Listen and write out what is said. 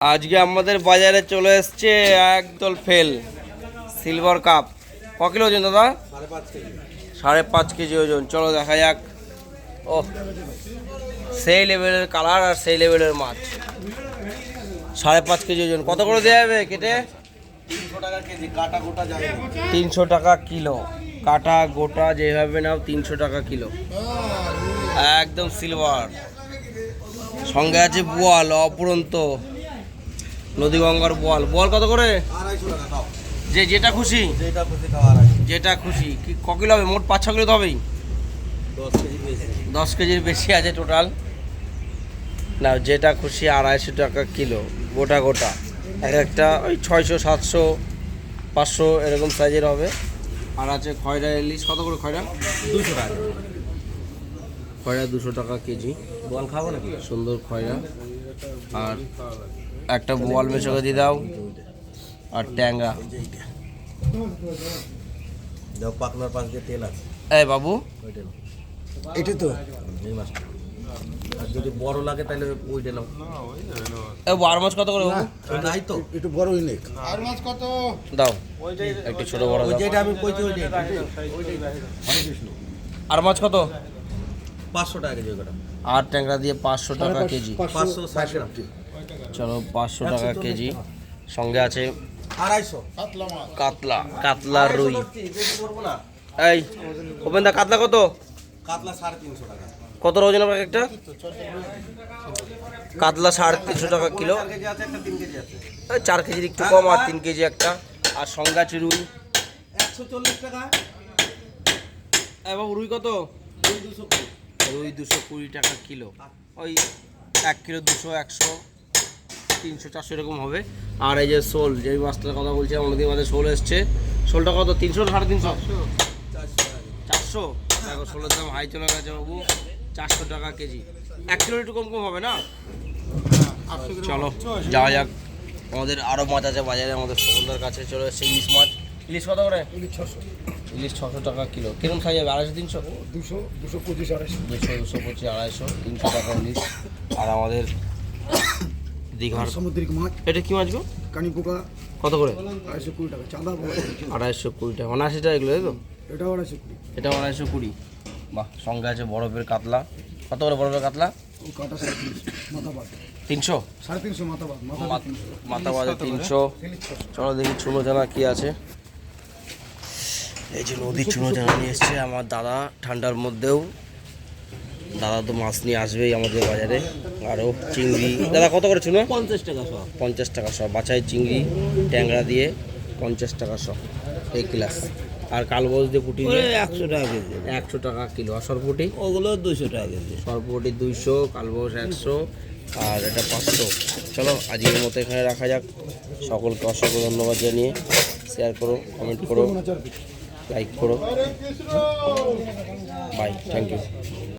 আজকে আমাদের বাজারে চলে এসছে একদল ফেল সিলভার কাপ। ক কিলো ওজন দাদা? 5.5 কেজি ওজন। চলো দেখা যাক। ও সেই লেভেলের কালার আর সেই লেভেলের মাছ। 5.5 কেজি ওজন। কত করে দেওয়া যাবে কেটে? 300 টাকা কেজি, কাটা গোটা যায় 300 টাকা কিলো। কাটা গোটা যেভাবে নাও 300 টাকা কিলো। একদম সিলভার। সঙ্গে আছে বোয়াল, অপুরন্ত নদী গঙ্গার বোয়াল। বোয়াল কত করে? 250 টাকা দাও। যেটা খুশি, যেটা খুশি খাওয়া রাখি। যেটা খুশি। কি ক কিলো হবে? মোট 5-6 কিলো তো হবেই। 10 কেজি বেশি। 10 কেজির বেশি আছে টোটাল। না, যেটা খুশি 250 টাকা কিলো। গোটা গোটা এক একটা ওই 600, 700, 500 এরকম সাইজের হবে। আর আছে খয়রা ইলিশ। কত করে খয়রা? 200 টাকা। খয়রা 200 টাকা কেজি। বল খাবো নাকি? সুন্দর খয়রা। আর একটা বোয়াল মেশোকে দিয়ে দাও। আর ট্যাংরা। দাও, পাকনার পাশ দিয়ে তেল আছে। এই বাবু, ওইটা নাও। এটা তো এই মাছ। আর যদি বড় লাগে তাহলে ওইটা নাও। এই বার মাছ কত করে বাবু? নাই তো। একটু বড়ই নেই। দাও একটু ছোট বড় ওই দাও। যেটা আমি কইছি ওইটাই। হরে কৃষ্ণ। আর মাছ কত? 500 টাকা কেজি ওটা। আর ট্যাংরা দিয়ে 500 টাকা কেজি। 560 টাকা। চলো 500 টাকা কেজি। সঙ্গে আছে 250। কাতলা। কাতলা রুই। বেশি করবো না। এই ওপেন দা, কাতলা কত? কাতলা 350 টাকা। কত ওজন হবে একটা? কাতলা 350 টাকা কিলো। 4 কেজি আছে, একটা 3 কেজি আছে। 4 কেজির একটু কম আর 3 কেজি একটা। আর সঙ্গে আছে রুই। 140 টাকা। বাবু রুই কত? 220। রুই 220 টাকা কিলো। ওই 1 কিলো 200, 100, 300, 400 এরকম হবে। আর এই যে শোল, যে মাছটার কথা বলছি, আমাদের মাঝে শোল এসছে। শোলটা কত? 300, 350, 400? দেখো শোলের দাম হাই চলে গেছে বাবু। 400 টাকা কেজি। 1 কিলো একটু কম কম হবে না? চলো যাওয়া যাক। আমাদের আরও মাছ আছে বাজারে, আমাদের সমুদ্রের কাছে চলে এসছে ইলিশ মাছ। ইলিশ কত করে? ইলিশ 600 টাকা কিলো। কিরকম সাইজ হবে? 250, 300? 200, 225, 250। 200, 225, 250, 300 টাকা ইলিশ। আর আমাদের দীঘার সামুদ্রিক মাছ, এটা কি মাছ গো? কানি পোকা, কত করে? 220 টাকা। চাঁদা 250 টাকা। 79 টাকা এগুলো, তাই তো? এটাও 220। এটা 220। বাহ। সঙ্গে আছে বরফের কাতলা। কত করে বরফের কাতলা? ও কাটা 350, মাথা বাদ 300। 350 মাথা বাদ। মাথা বাজে 300। চলো দেখি চুনো জানা কি আছে। এই যে নদীর চুনো জানা নিয়ে এসছে আমার দাদা। ঠান্ডার মধ্যেও দাদা তো মাছ নিয়ে আসবেই আমাদের বাজারে। আরও চিংড়ি। দাদা কত করে চুনো? 50 টাকা সব। 50 টাকা সব। বাছাই চিংড়ি ট্যাংরা দিয়ে 50 টাকা সব এই ক্লাস। আর কালবোজ দিয়ে পুঁটি দিয়ে 100 টাকা কেজি। 100 টাকা কিলো। আর সরপুটি? ওগুলো 200 টাকা কেজি। সরপুটি 200, কালবোজ 100, আর এটা 500। চলো আজকের মতো এখানে রাখা যাক। সকলকে অসংখ্য ধন্যবাদ জানিয়ে শেয়ার করো, কমেন্ট করো, লাইক করো। Bye, thank you.